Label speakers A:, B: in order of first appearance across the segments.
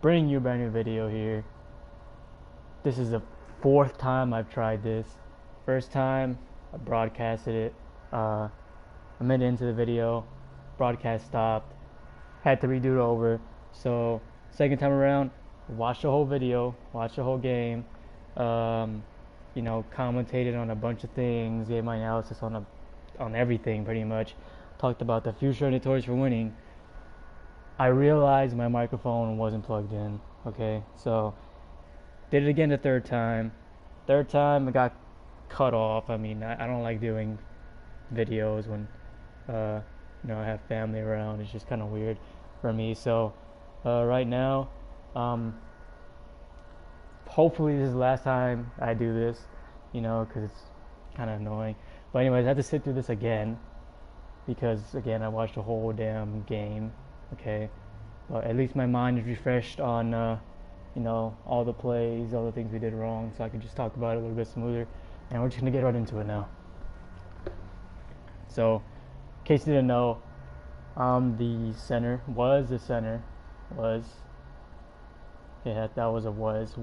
A: Bring you a brand new video here. This is the fourth time I've tried this. First time I broadcasted it. A minute into the video, broadcast stopped. Had to redo it over. So second time around, watched the whole video, watched the whole game. Um, commentated on a bunch of things, gave my analysis on everything pretty much. Talked about the future of notorious for winning. I realized my microphone wasn't plugged in. Okay, so did it again the third time. Third time it got cut off. I mean, I don't like doing videos when uh, I have family around. It's just kind of weird for me. So right now, um, hopefully this is the last time I do this. Because it's kind of annoying. But anyways, I have to sit through this again because again I watched the whole damn game. Okay, but at least my mind is refreshed on all the plays, all the things we did wrong, so I can just talk about it a little bit smoother. And we're just gonna get right into it now. So, in case you didn't know, the center was that was a was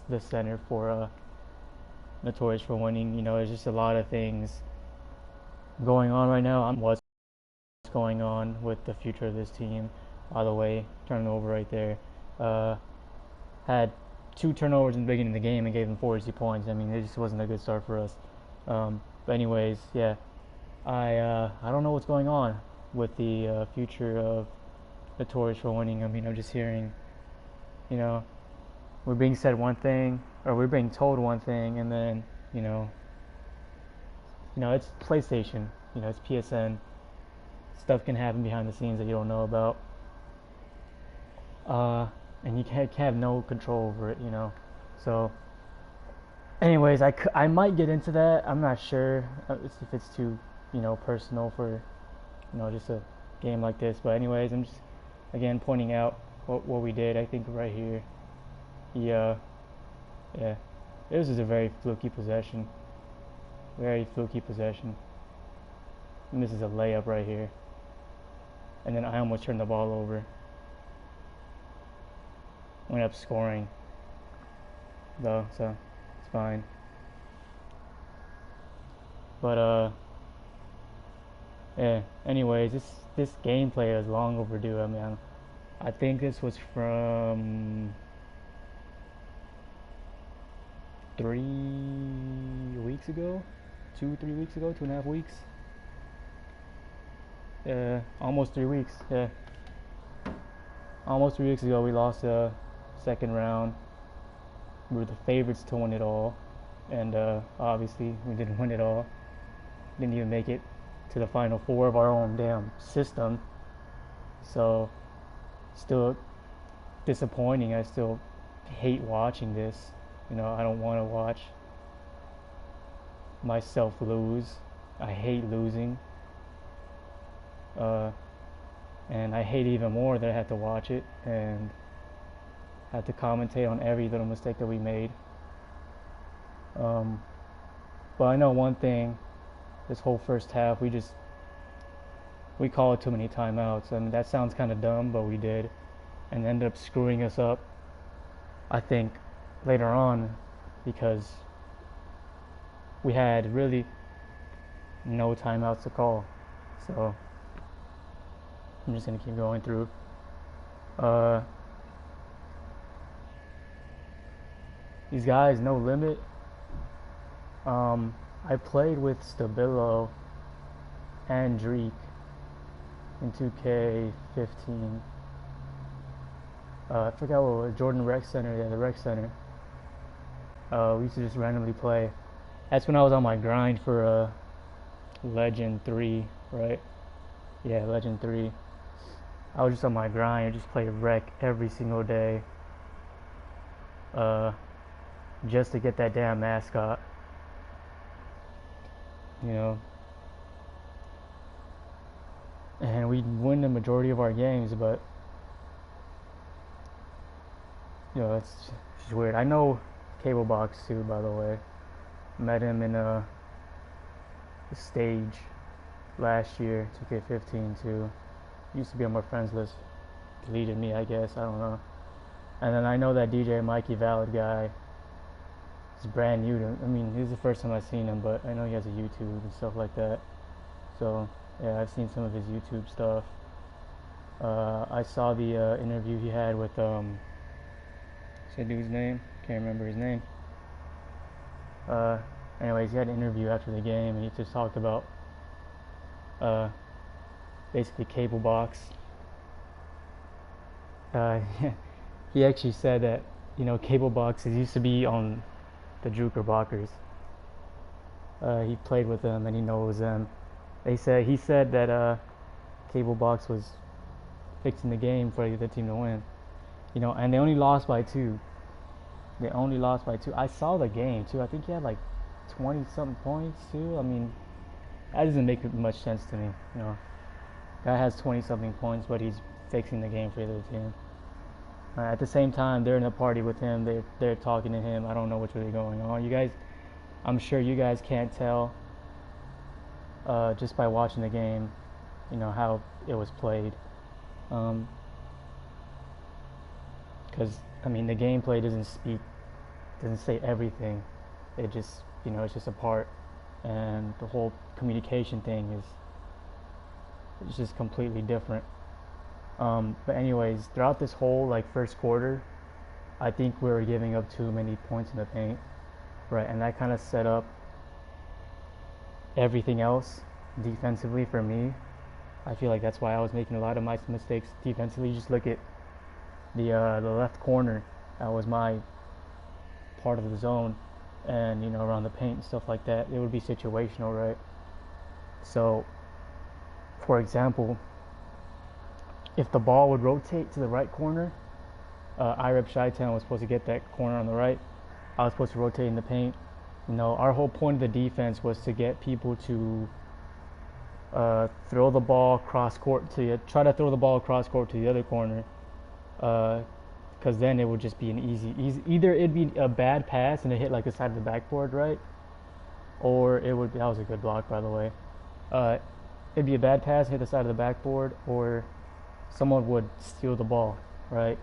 A: the center for Notorious for Winning. There's just a lot of things going on right now. What's going on with the future of this team? By the way, turning over right there. Had two turnovers in the beginning of the game and gave them 42 points. I mean, it just wasn't a good start for us. But anyways, yeah, I don't know what's going on with the future of Notorious for Winning. I mean, I'm just hearing, you know, we're being said one thing, or we're being told one thing, and then it's PlayStation, it's PSN. Stuff can happen behind the scenes that you don't know about, and you can't have no control over it, So, anyways, I might get into that. I'm not sure if it's too, personal for, just a game like this. But anyways, I'm just again pointing out what we did. I think right here, yeah, yeah, this is a very fluky possession. Very fluky possession. And this is a layup right here. And then I almost turned the ball over. Went up scoring, though, so it's fine. But yeah. Anyways, this gameplay is long overdue. I mean, I think this was from 3 weeks ago, 2 3 weeks ago, 2.5 weeks. Almost 3 weeks. Yeah, almost 3 weeks ago we lost the second round. We were the favorites to win it all, and obviously we didn't win it all. Didn't even make it to the final four of our own damn system. So, still disappointing. I still hate watching this. I don't want to watch myself lose. I hate losing. And I hate even more that I had to watch it and had to commentate on every little mistake that we made. But I know one thing, this whole first half, we called too many timeouts. I mean, that sounds kind of dumb, but we did, and ended up screwing us up, I think, later on, because we had really no timeouts to call. So I'm just gonna keep going through. These guys, No Limit. I played with Stabilo and Dreek in 2K15. I forgot what it was. Jordan Rec Center. Yeah, the Rec Center. We used to just randomly play. That's when I was on my grind for Legend 3, right? Yeah, Legend 3. I was just on my grind. I just played Rec every single day. Just to get that damn mascot. And we'd win the majority of our games, but it's just weird. I know Cable Box too, by the way. Met him in the stage last year, 2K15 too. Used to be on my friends list. Deleted me, I guess. I don't know. And then I know that DJ Mikey Valid guy is brand new to. I mean, this is the first time I've seen him, but I know he has a YouTube and stuff like that. So yeah, I've seen some of his YouTube stuff. I saw the interview he had with what's that dude's name? Can't remember his name. Uh, Anyways, he had an interview after the game, and he just talked about uh, basically cable box. Uh, he actually said that cable boxes used to be on the Drucker. He played with them and he knows them. He said that cable box was fixing the game for the team to win. And they only lost by 2. They only lost by 2. I saw the game too. I think he had like 20 something points too. I mean, that doesn't make much sense to me. Guy has 20 something points, but he's fixing the game for the other team. At the same time, they're in a party with him. They're talking to him. I don't know what's really going on. You guys, I'm sure you guys can't tell just by watching the game, how it was played. Because I mean, the gameplay doesn't say everything. It just, it's just a part, and the whole communication thing is just completely different. But anyways, throughout this whole first quarter, I think we were giving up too many points in the paint, right? And that kind of set up everything else defensively for me. I feel like that's why I was making a lot of my mistakes defensively. Just look at the left corner. That was my part of the zone, and around the paint and stuff like that, it would be situational, right? So, for example, if the ball would rotate to the right corner, IREP Chi-Town was supposed to get that corner on the right. I was supposed to rotate in the paint. Our whole point of the defense was to get people to throw the ball cross court try to throw the ball across court to the other corner, because then it would just be an easy. Either it'd be a bad pass and it hit the side of the backboard, right? Or that was a good block, by the way. It'd be a bad pass, hit the side of the backboard, or someone would steal the ball, right?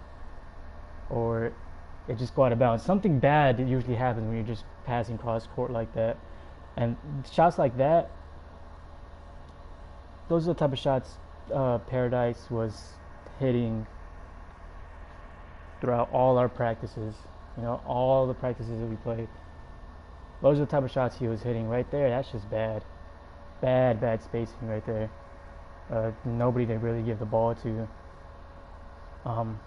A: Or it just go out of bounds. Something bad usually happens when you're just passing cross court like that. And shots like that, those are the type of shots Paradise was hitting throughout all our practices. All the practices that we played. Those are the type of shots he was hitting right there. That's just bad. Bad spacing right there. Nobody to really give the ball to. And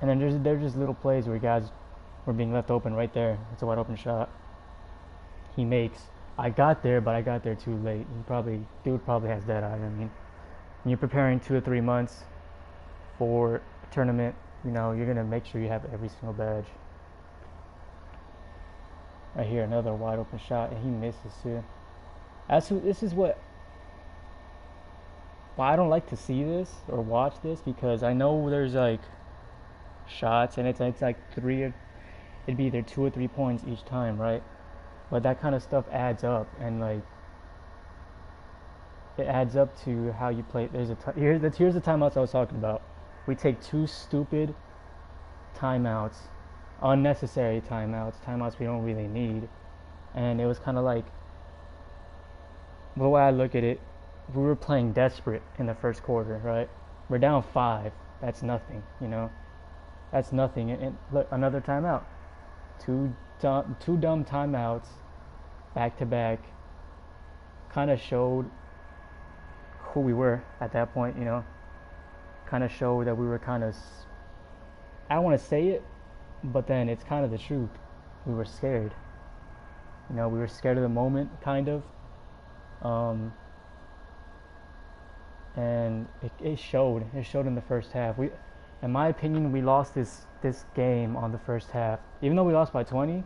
A: then there's just little plays where guys were being left open right there. It's a wide open shot. He makes. I got there, but I got there too late. Dude probably has that eye. I mean, when you're preparing 2 or 3 months for a tournament, you're gonna make sure you have every single badge. Right here, another wide open shot, and he misses too. This is what. Well, I don't like to see this or watch this, because I know there's shots, and it's three. It'd be either 2 or 3 points each time, right? But that kind of stuff adds up, and it adds up to how you play. Here's the timeouts I was talking about. We take 2 stupid timeouts, unnecessary timeouts we don't really need, and it was kind of the way I look at it, we were playing desperate in the first quarter, right? We're down 5. That's nothing, That's nothing. And look, another timeout. Two dumb timeouts back to back kind of showed who we were at that point, kind of showed that we were kind of, I don't want to say it, but then it's kind of the truth. We were scared. We were scared of the moment, kind of. And it showed. It showed in the first half. In my opinion, we lost this game on the first half. Even though we lost by 20,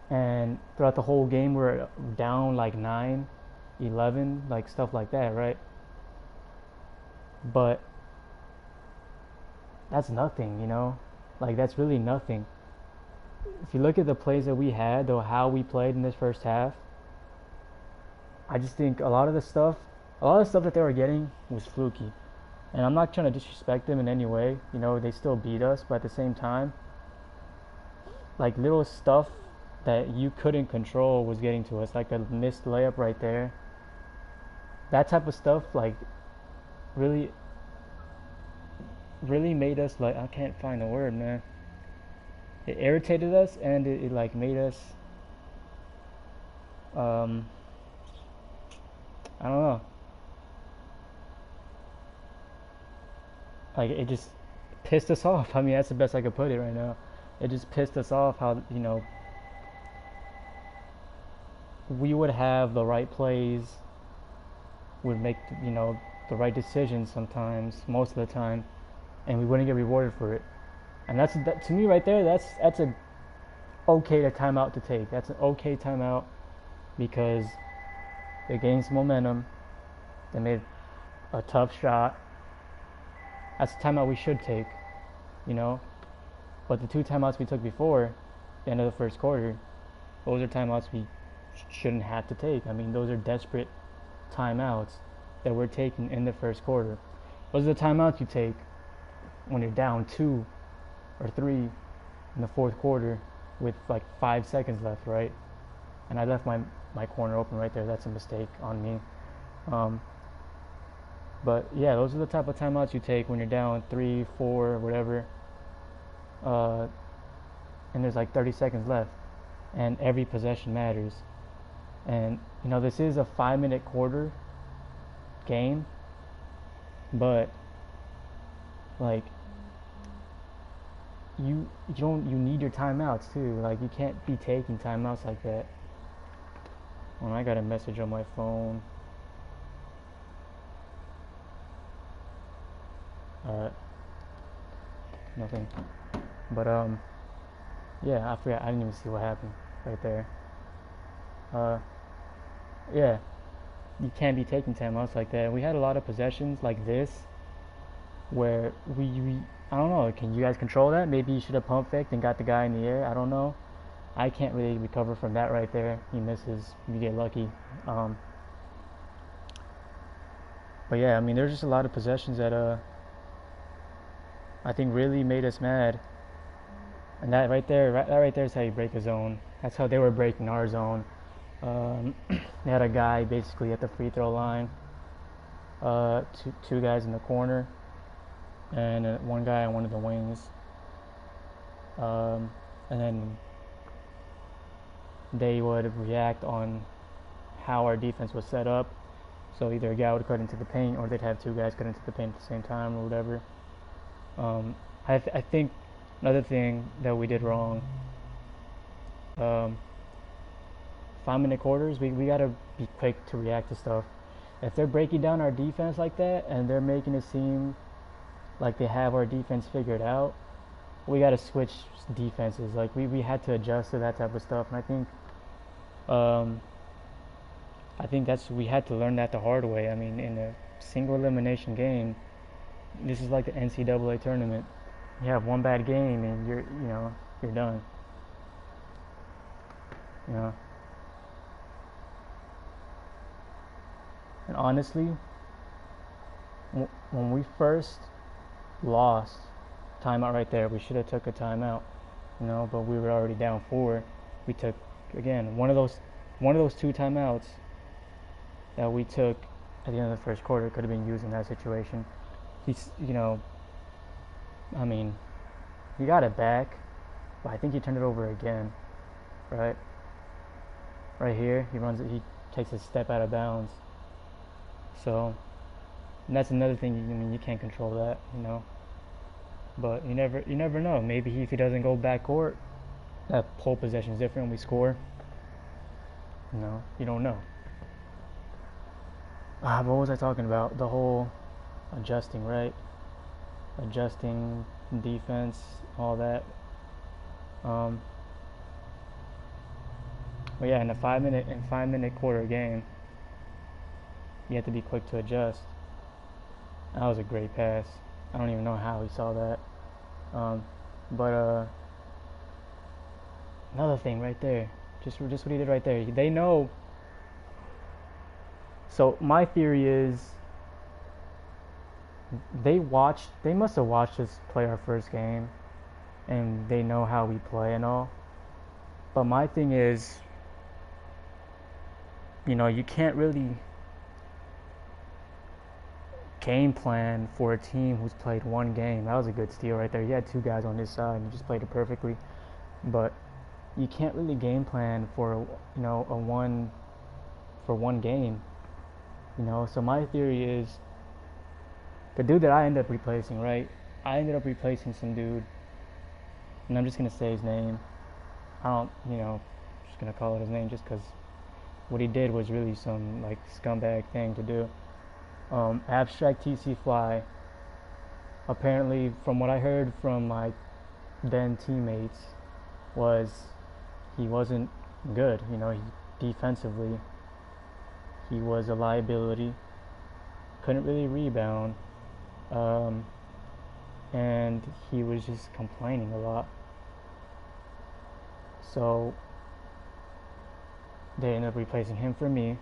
A: and throughout the whole game we're down 9, 11, stuff like that, right? But that's nothing, that's really nothing. If you look at the plays that we had, though, how we played in this first half, I just think a lot of the stuff that they were getting was fluky. And I'm not trying to disrespect them in any way. You know, they still beat us, but at the same time, like little stuff that you couldn't control was getting to us, like a missed layup right there. That type of stuff, like, really, really made us, like, I can't find the word, man. It irritated us, and it like made us, um, I don't know, like it just pissed us off. I mean, that's the best I could put it right now. It just pissed us off how, you know, we would have the right plays, would make, you know, the right decisions sometimes, most of the time, and we wouldn't get rewarded for it. And that's that, to me right there. That's a okay to timeout to take. That's an okay timeout because they gained some momentum. They made a tough shot. That's a timeout we should take, you know. But the two timeouts we took before the end of the first quarter, those are timeouts we shouldn't have to take. I mean, those are desperate timeouts that we're taking in the first quarter. Those are the timeouts you take when you're down 2 or 3 in the fourth quarter with like 5 seconds left, right? And I left my corner open right there. That's a mistake on me. But yeah, those are the type of timeouts you take when you're down 3, 4, whatever. And there's like 30 seconds left, and every possession matters. And you know, this is a 5-minute quarter game, but like you need your timeouts too. Like you can't be taking timeouts like that. When I got a message on my phone. Nothing. But yeah, I forgot. I didn't even see what happened right there. Yeah, you can't be taking timeouts like that. We had a lot of possessions like this where we I don't know. Can you guys control that? Maybe you should have pump faked and got the guy in the air. I don't know. I can't really recover from that right there. He misses. You get lucky. But yeah, I mean, there's just a lot of possessions that I think really made us mad. And that right there is how you break a zone. That's how they were breaking our zone. They had a guy basically at the free throw line, two guys in the corner, and one guy on one of the wings. And then they would react on how our defense was set up. So either a guy would cut into the paint, or they'd have two guys cut into the paint at the same time, or whatever. I think another thing that we did wrong, 5-minute quarters, we gotta be quick to react to stuff. If they're breaking down our defense like that and they're making it seem like they have our defense figured out, we gotta switch defenses. Like we had to adjust to that type of stuff, and I think we had to learn that the hard way. I mean, in a single elimination game, this is like the NCAA tournament. You have one bad game and you're done. You know. And honestly, when we first lost, timeout right there, we should have took a timeout. You know, but we were already down 4. We took again one of those 2 timeouts that we took at the end of the first quarter could have been used in that situation. I mean, he got it back, but I think he turned it over again, right? Right here, he takes a step out of bounds. So, and that's another thing. I mean, you can't control that, you know. But you never know. Maybe if he doesn't go backcourt, that whole possession is different. We score. You know, you don't know. What was I talking about? The whole adjusting, right? Adjusting defense, all that. But yeah, in a 5-minute quarter game, you have to be quick to adjust. That was a great pass. I don't even know how he saw that. But another thing right there, just what he did right there. They know. So my theory is They must have watched us play our first game, and they know how we play and all. But my thing is, you can't really game plan for a team who's played one game. That was a good steal right there. He had two guys on his side and just played it perfectly. But you can't really game plan for one game. So my theory is the dude that I ended up replacing, right? I ended up replacing some dude, and I'm just gonna say his name. I don't, just gonna call it his name just because what he did was really some like scumbag thing to do. Abstract TC Fly. Apparently, from what I heard from my then teammates, was he wasn't good. Defensively, he was a liability. Couldn't really rebound, and he was just complaining a lot. So they ended up replacing him for me,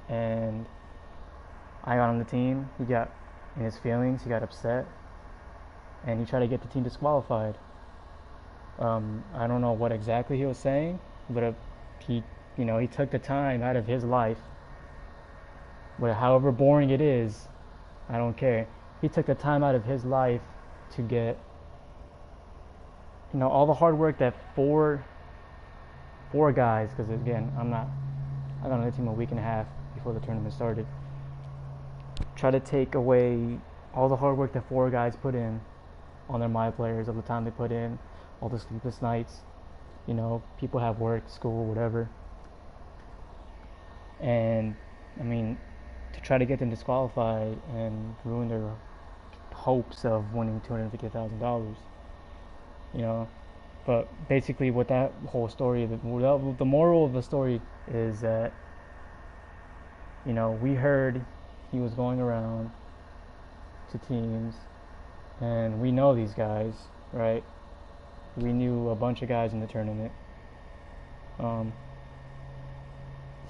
A: and I got on the team. He got in his feelings. He got upset, and he tried to get the team disqualified. I don't know what exactly he was saying, but he took the time out of his life. But however boring it is, I don't care. He took the time out of his life to get, all the hard work that four guys. Because again, I got on the team a week and a half before the tournament started. Try to take away all the hard work that four guys put in on their my players, all the time they put in, all the sleepless nights. People have work, school, whatever. And to try to get them disqualified and ruin their hopes of winning $250,000. But basically, what that whole story, the moral of the story is that we heard he was going around to teams, and we know these guys, right? We knew a bunch of guys in the tournament.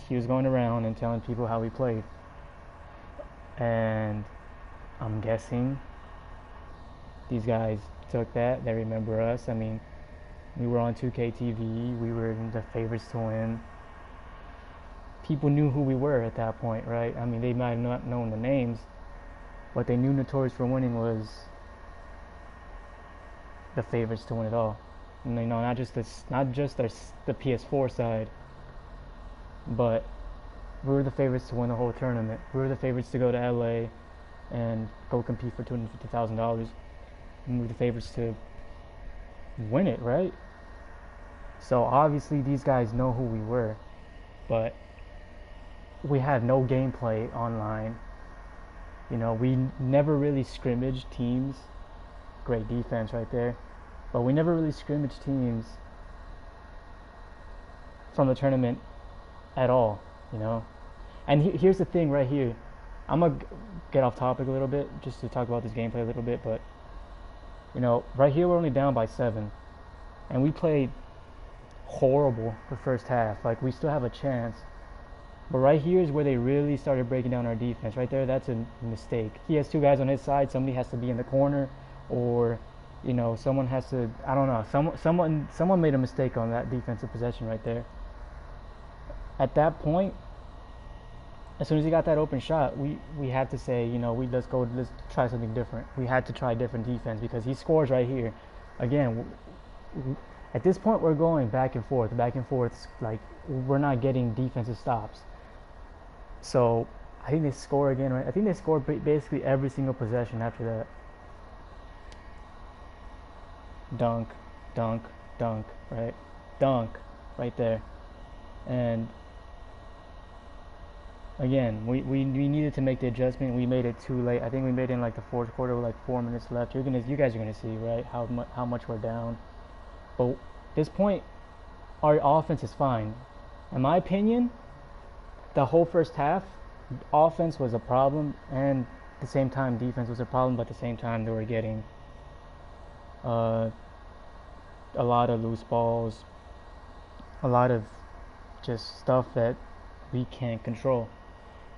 A: He was going around and telling people how we played, and I'm guessing these guys took that. They remember us. We were on 2K TV. We were the favorites to win. People knew who we were at that point, right? They might have not known the names, but they knew Notorious for Winning was the favorites to win it all. And not just the PS4 side, but we were the favorites to win the whole tournament. We were the favorites to go to LA and go compete for $250,000. And we were the favorites to win it, right? So obviously these guys know who we were, but we had no gameplay online. We never really scrimmaged teams. Great defense right there. But we never really scrimmaged teams from the tournament at all, And here's the thing right here. I'm going to get off topic a little bit just to talk about this gameplay a little bit, but, right here we're only down by 7. And we played horrible the first half. Like, we still have a chance. But right here is where they really started breaking down our defense. Right there, that's a mistake. He has two guys on his side. Somebody has to be in the corner, or someone has to. I don't know. Someone made a mistake on that defensive possession right there. At that point, as soon as he got that open shot, we had to say, let's try something different. We had to try different defense because he scores right here. Again, at this point, we're going back and forth. Like, we're not getting defensive stops. So I think they score again, right? I think they scored basically every single possession after that. Dunk, dunk, dunk, right? Dunk, right there. And again, we needed to make the adjustment. We made it too late. I think we made it in like the fourth quarter with like 4 minutes left. You guys are gonna see, right? How much we're down. But at this point, our offense is fine. In my opinion, the whole first half, offense was a problem, and at the same time, defense was a problem. But at the same time, they were getting a lot of loose balls, a lot of just stuff that we can't control.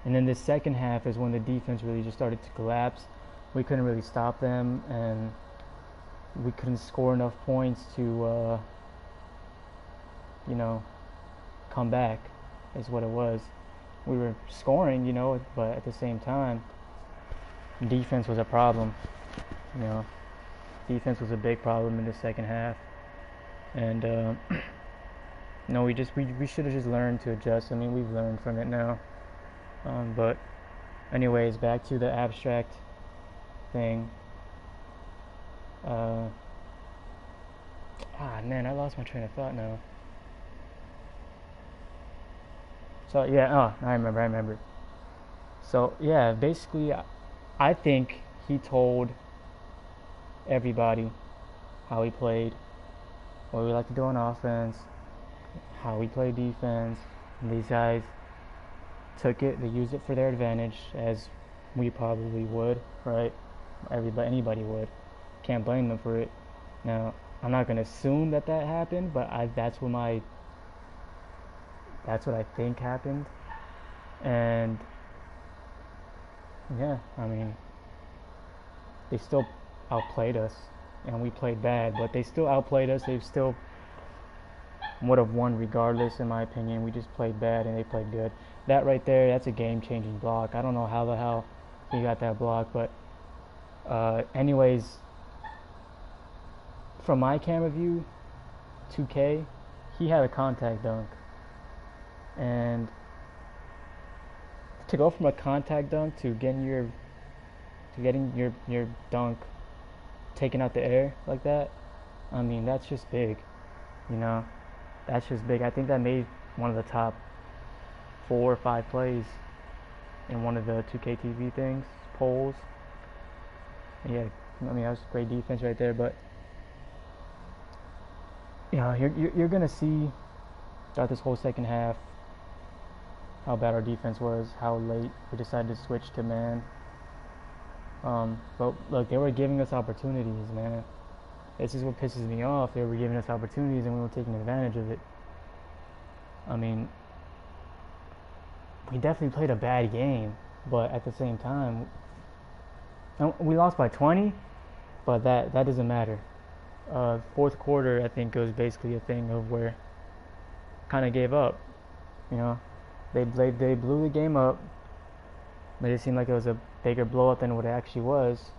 A: And then the second half is when the defense really just started to collapse. We couldn't really stop them, and we couldn't score enough points to, you know, come back, is what it was. We were scoring, but at the same time, defense was a problem. You know, defense was a big problem in the second half, and we should have just learned to adjust. I mean, we've learned from it now. But anyways, back to the abstract thing. Man, I lost my train of thought now. So yeah, I remember. So yeah, basically, I think he told everybody how he played, what we like to do on offense, how we play defense. And these guys took it, they used it for their advantage, as we probably would, right? Anybody would. Can't blame them for it. Now, I'm not gonna assume that happened, but that's what I think happened. And yeah, I mean, they still outplayed us, and we played bad, but they still outplayed us. They still would have won regardless, in my opinion. We just played bad, and they played good. That right there, that's a game-changing block. I don't know how the hell he got that block, but anyways, from my camera view, 2K, he had a contact dunk, and to go from a contact dunk to getting your dunk taken out the air like that, I mean, that's just big, that's just big. I think that made one of the top 4 or 5 plays in one of the 2K TV things, polls. Yeah, I mean, that was great defense right there. But you're gonna see throughout this whole second half how bad our defense was, how late we decided to switch to man. But look, they were giving us opportunities, man. This is what pisses me off. They were giving us opportunities, and we were taking advantage of it. I mean, we definitely played a bad game, but at the same time, we lost by 20, but that doesn't matter. Fourth quarter, I think, was basically a thing of where kind of gave up. They blew the game up. Made it seem like it was a bigger blowout than what it actually was,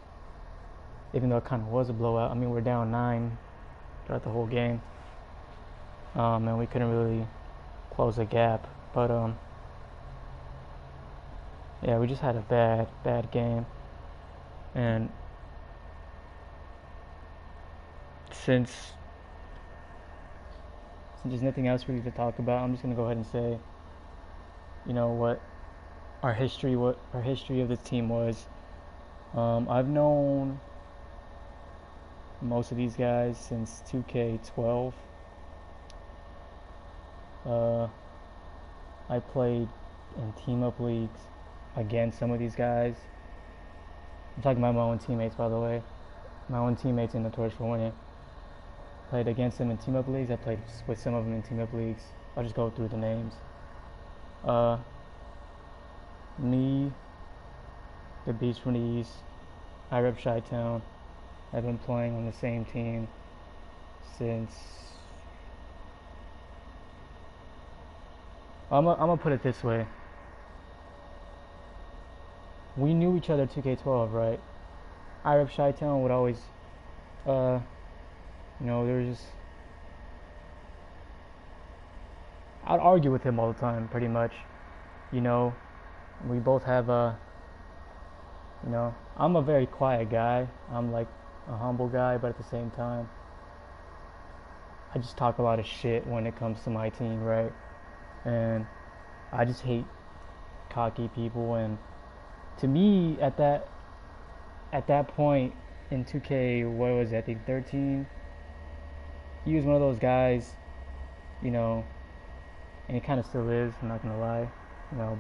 A: even though it kind of was a blowout. I mean, we're down 9 throughout the whole game, and we couldn't really close the gap. But yeah, we just had a bad game. And since there's nothing else really to talk about, I'm just gonna go ahead and say, what our history of this team was. I've known most of these guys since 2K12. I played in team-up leagues against some of these guys. I'm talking about my own teammates, by the way. My own teammates in Notorious for Winning. Played against them in team-up leagues. I played with some of them in team-up leagues. I'll just go through the names. Me, the Beast from the East, I rep Chi-Town. I've been playing on the same team since... I'm gonna put it this way. We knew each other 2K12, right? I rep Chi-Town would always, there was just... I'd argue with him all the time, pretty much. We both have I'm a very quiet guy. I'm like a humble guy, but at the same time, I just talk a lot of shit when it comes to my team, right? And I just hate cocky people. And to me, at that point in 2K, what was it, I think 13, he was one of those guys, and he kind of still is, I'm not gonna lie,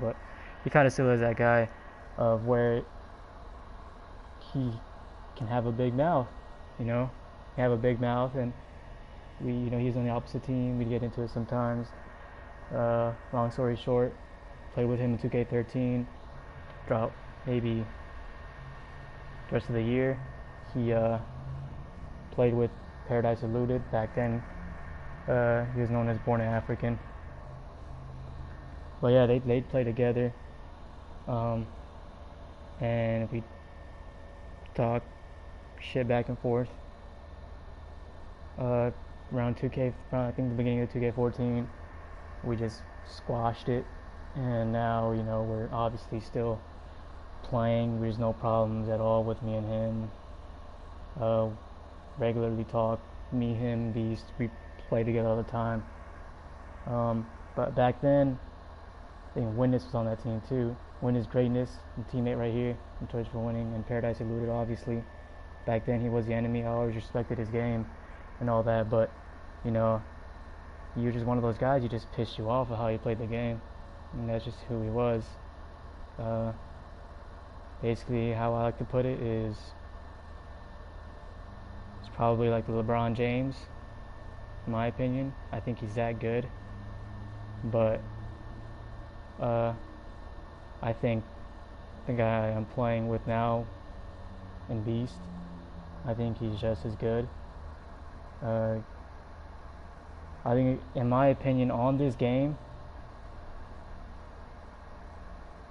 A: but he kind of still is that guy of where he can have a big mouth, have a big mouth, and he's on the opposite team. We get into it sometimes. Long story short, played with him in 2K13 throughout maybe the rest of the year. He played with Paradise Eluded. Back then, he was known as Born African. But yeah, they'd play together. And we talk shit back and forth. Around 2K, I think the beginning of 2K14, we just squashed it. And now, we're obviously still playing. There's no problems at all with me and him. Regularly talk. Me, him, Beast. We play together all the time. But back then, I think Witness was on that team too. Witness Greatness, teammate right here, and Torch for Winning, and Paradise Eluded, obviously. Back then, he was the enemy. I always respected his game and all that, but you're just one of those guys. You just pissed you off of how he played the game, and that's just who he was. Basically, how I like to put it is, it's probably like the LeBron James, in my opinion. I think he's that good, but I think I am playing with now in Beast. I think he's just as good. I think, in my opinion, on this game,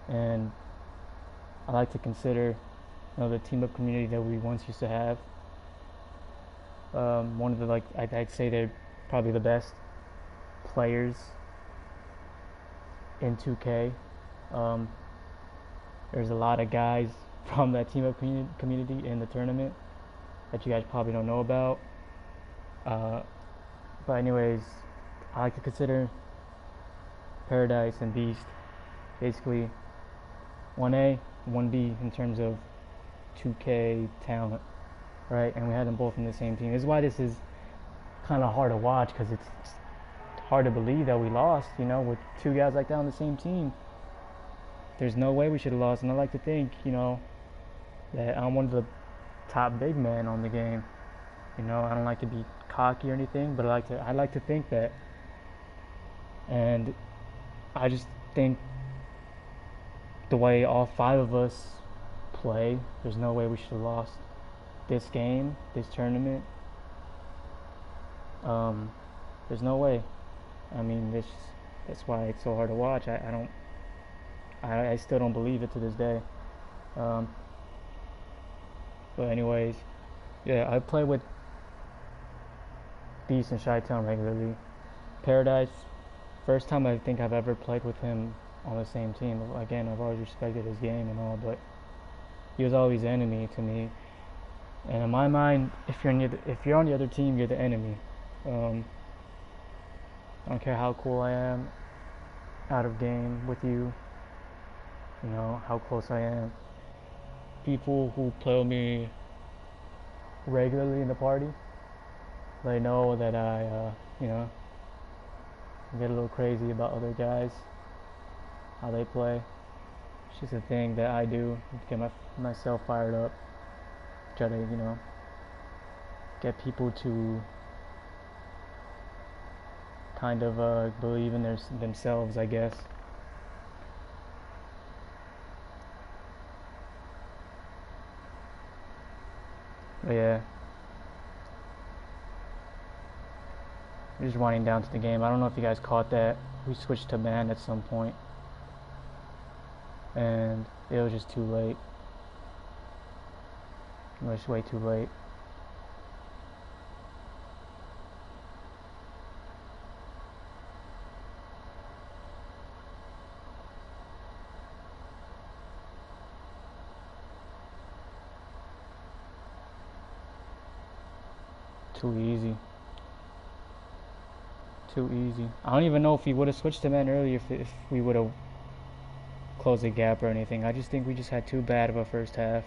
A: and I like to consider, the team up community that we once used to have. One of the I'd say they're probably the best players in 2K. There's a lot of guys from that team up community in the tournament that you guys probably don't know about. But anyways, I like to consider Paradise and Beast basically 1A, 1B in terms of 2K talent, right? And we had them both in the same team. This is why this is kind of hard to watch, because it's hard to believe that we lost, with two guys like that on the same team. There's no way we should have lost, and I like to think, that I'm one of the top big men on the game. I don't like to be cocky or anything, but I like to think that. And I just think the way all five of us play, there's no way we should have lost this game, this tournament. There's no way. I mean, that's why it's so hard to watch. I still don't believe it to this day. But anyways, yeah, I play with Beast and Chi-Town regularly. Paradise, first time I think I've ever played with him on the same team. Again, I've always respected his game and all, but he was always the enemy to me. And in my mind, if you're on the other team, you're the enemy. I don't care how cool I am out of game with you, how close I am. People who play with me regularly in the party, they know that I, get a little crazy about other guys, how they play. It's just a thing that I do to get myself fired up. Try to, get people to kind of believe in themselves, I guess. But yeah, we're just winding down to the game. I don't know if you guys caught that. We switched to man at some point, and it was just too late. It was way too late. Too easy. Too easy. I don't even know if we would have switched to man earlier if we would have closed the gap or anything. I just think we just had too bad of a first half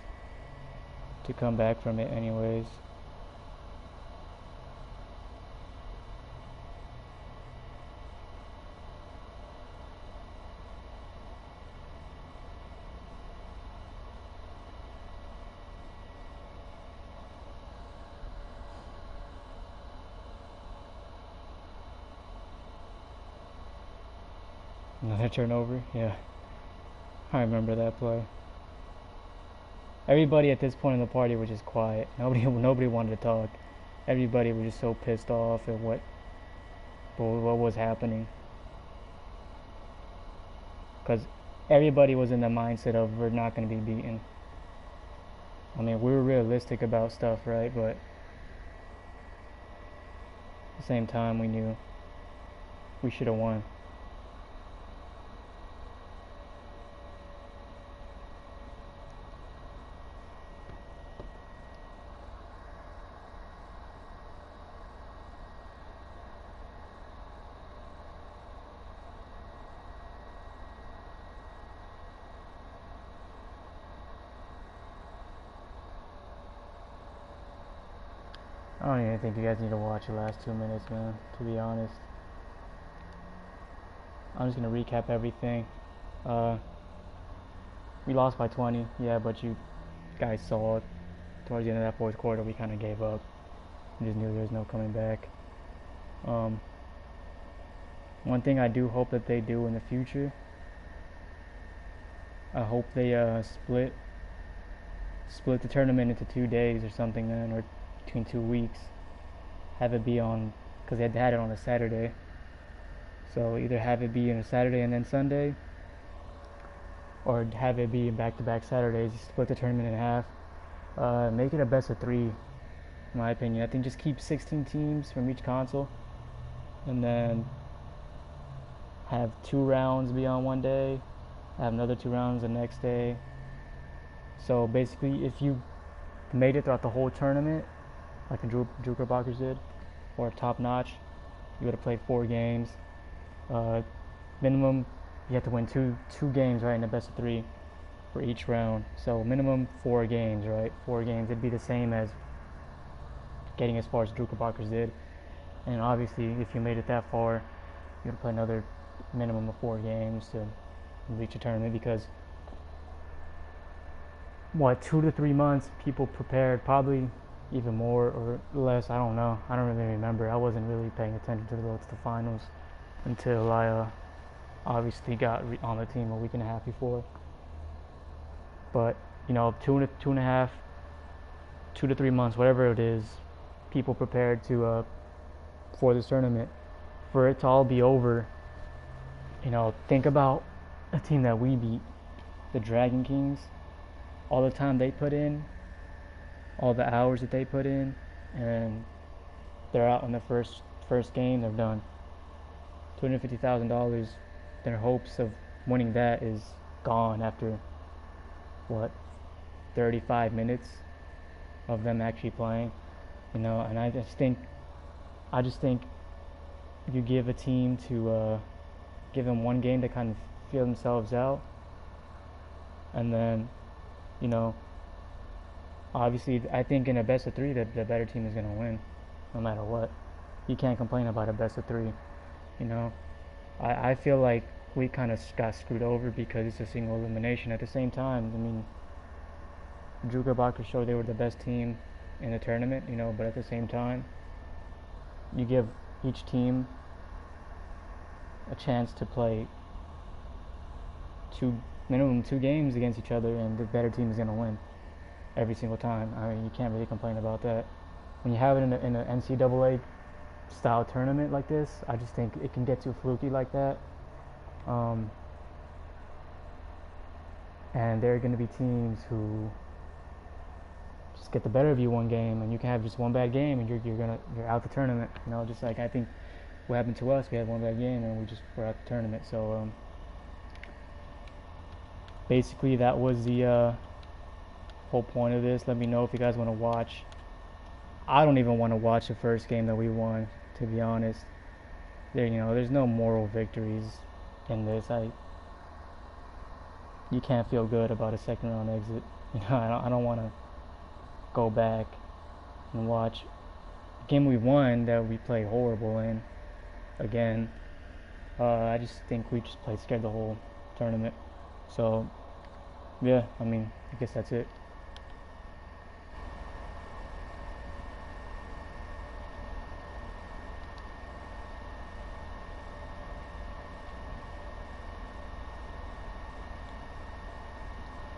A: to come back from it anyways. Another turnover. Yeah, I remember that play. Everybody at this point in the party was just quiet. Nobody wanted to talk. Everybody was just so pissed off at what was happening. Because everybody was in the mindset of we're not going to be beaten. I mean, we were realistic about stuff, right? But at the same time, we knew we should have won. I don't even think you guys need to watch the last 2 minutes, man, to be honest. I'm just going to recap everything. We lost by 20, yeah, but you guys saw it. Towards the end of that fourth quarter, we kind of gave up. We just knew there was no coming back. One thing I do hope that they do in the future, I hope they split the tournament into 2 days or something, then, or between 2 weeks. Have it be on, because they had it on a Saturday. So either have it be on a Saturday and then Sunday, or have it be back-to-back Saturdays. Split the tournament in half. Make it a best of 3, in my opinion. I think just keep 16 teams from each console, and then have 2 rounds be on one day, have another 2 rounds the next day. So basically, if you made it throughout the whole tournament, like the Joker Boxers did, or Top Notch, you would have played 4 games. Minimum, you have to win two games, right, in the best of 3 for each round. So minimum 4 games, right? 4 games. It'd be the same as getting as far as Joker Boxers did. And obviously, if you made it that far, you would play another minimum of 4 games to reach a tournament, because 2 to 3 months people prepared, probably even more or less. I don't know. I don't really remember. I wasn't really paying attention to the road to the finals until I obviously got on the team a week and a half before. But 2 to 3 months, whatever it is, people prepared to for this tournament. For it to all be over, think about a team that we beat, the Dragon Kings. All the time they put in, all the hours that they put in, and they're out in the first game. They're done. $250,000. Their hopes of winning that is gone after 35 minutes of them actually playing. And I just think you give a team to give them one game to kind of feel themselves out, and then obviously I think in a best of 3 the better team is going to win no matter what. You can't complain about a best of 3. I feel like we kind of got screwed over because it's a single elimination. At the same time, I mean, Joker Boxers showed they were the best team in the tournament, but at the same time, you give each team a chance to play minimum 2 games against each other, and the better team is going to win every single time. I mean, you can't really complain about that. When you have it in an NCAA style tournament like this, I just think it can get too fluky like that. And there are going to be teams who just get the better of you one game, and you can have just one bad game, and you're out the tournament. Just like I think what happened to us, we had one bad game, and we're out the tournament. So basically, that was the whole point of this. Let me know if you guys want to watch. I don't even want to watch the first game that we won, to be honest. There's no moral victories in this. You can't feel good about a second round exit. I don't want to go back and watch a game we won that we played horrible in again. I just think we just played scared the whole tournament. So yeah, I mean, I guess that's it.